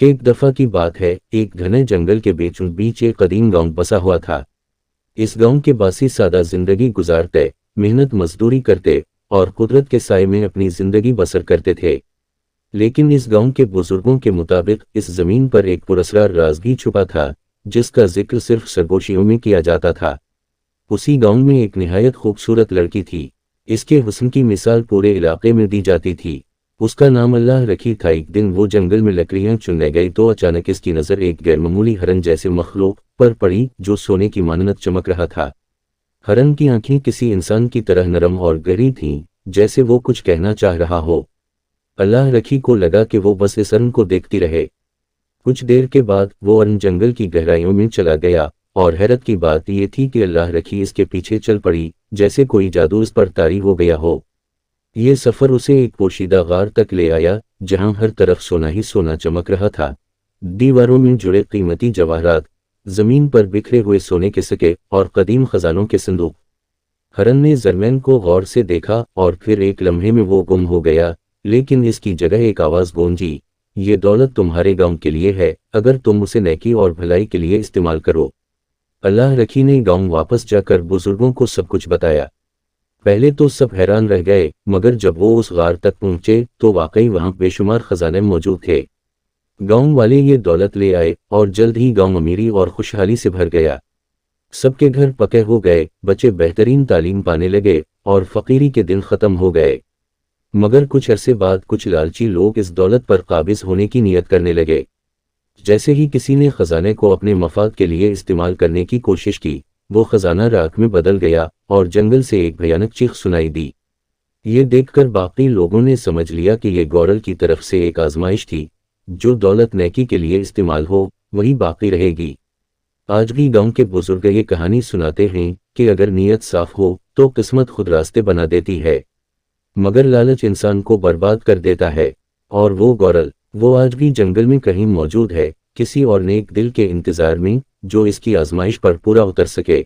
کہ ایک دفعہ کی بات ہے، ایک گھنے جنگل کے بیچوں بیچ ایک قدیم گاؤں بسا ہوا تھا۔ اس گاؤں کے باسی سادہ زندگی گزارتے، محنت مزدوری کرتے اور قدرت کے سائے میں اپنی زندگی بسر کرتے تھے۔ لیکن اس گاؤں کے بزرگوں کے مطابق اس زمین پر ایک پراسرار راز بھی چھپا تھا، جس کا ذکر صرف سرگوشیوں میں کیا جاتا تھا۔ اسی گاؤں میں ایک نہایت خوبصورت لڑکی تھی۔ اس کے حسن کی مثال پورے علاقے میں دی جاتی تھی۔ اس کا نام اللہ رکھی تھا۔ ایک دن وہ جنگل میں لکڑیاں چننے گئی تو اچانک اس کی نظر ایک غیر معمولی ہرن جیسے مخلوق پر پڑی جو سونے کی مانند چمک رہا تھا۔ ہرن کی آنکھیں کسی انسان کی طرح نرم اور گہری تھیں، جیسے وہ کچھ کہنا چاہ رہا ہو۔ اللہ رکھی کو لگا کہ وہ بس اس ہرن کو دیکھتی رہے۔ کچھ دیر کے بعد وہ ہرن جنگل کی گہرائیوں میں چلا گیا، اور حیرت کی بات یہ تھی کہ اللہ رکھی اس کے پیچھے چل پڑی، جیسے کوئی جادو اس پر طاری ہو گیا ہو۔ یہ سفر اسے ایک پوشیدہ غار تک لے آیا، جہاں ہر طرف سونا ہی سونا چمک رہا تھا۔ دیواروں میں جڑے قیمتی جواہرات، زمین پر بکھرے ہوئے سونے کے سکے اور قدیم خزانوں کے صندوق۔ ہرن نے زرمین کو غور سے دیکھا اور پھر ایک لمحے میں وہ گم ہو گیا، لیکن اس کی جگہ ایک آواز گونجی، یہ دولت تمہارے گاؤں کے لیے ہے، اگر تم اسے نیکی اور بھلائی کے لیے استعمال کرو۔ اللہ رکھی نے گاؤں واپس جا کر بزرگوں کو سب کچھ بتایا۔ پہلے تو سب حیران رہ گئے، مگر جب وہ اس غار تک پہنچے تو واقعی وہاں بے شمار خزانے موجود تھے۔ گاؤں والے یہ دولت لے آئے اور جلد ہی گاؤں امیری اور خوشحالی سے بھر گیا۔ سب کے گھر پکے ہو گئے، بچے بہترین تعلیم پانے لگے اور فقیری کے دن ختم ہو گئے۔ مگر کچھ عرصے بعد کچھ لالچی لوگ اس دولت پر قابض ہونے کی نیت کرنے لگے۔ جیسے ہی کسی نے خزانے کو اپنے مفاد کے لیے استعمال کرنے کی کوشش کی، وہ خزانہ راکھ میں بدل گیا اور جنگل سے ایک بھیانک چیخ سنائی دی۔ یہ دیکھ کر باقی لوگوں نے سمجھ لیا کہ یہ گورل کی طرف سے ایک آزمائش تھی۔ جو دولت نیکی کے لیے استعمال ہو وہی باقی رہے گی۔ آج بھی گاؤں کے بزرگ یہ کہانی سناتے ہیں کہ اگر نیت صاف ہو تو قسمت خود راستے بنا دیتی ہے، مگر لالچ انسان کو برباد کر دیتا ہے۔ اور وہ گورل، وہ آج بھی جنگل میں کہیں موجود ہے، کسی اور نیک دل کے انتظار میں جو اس کی آزمائش پر پورا اتر سکے۔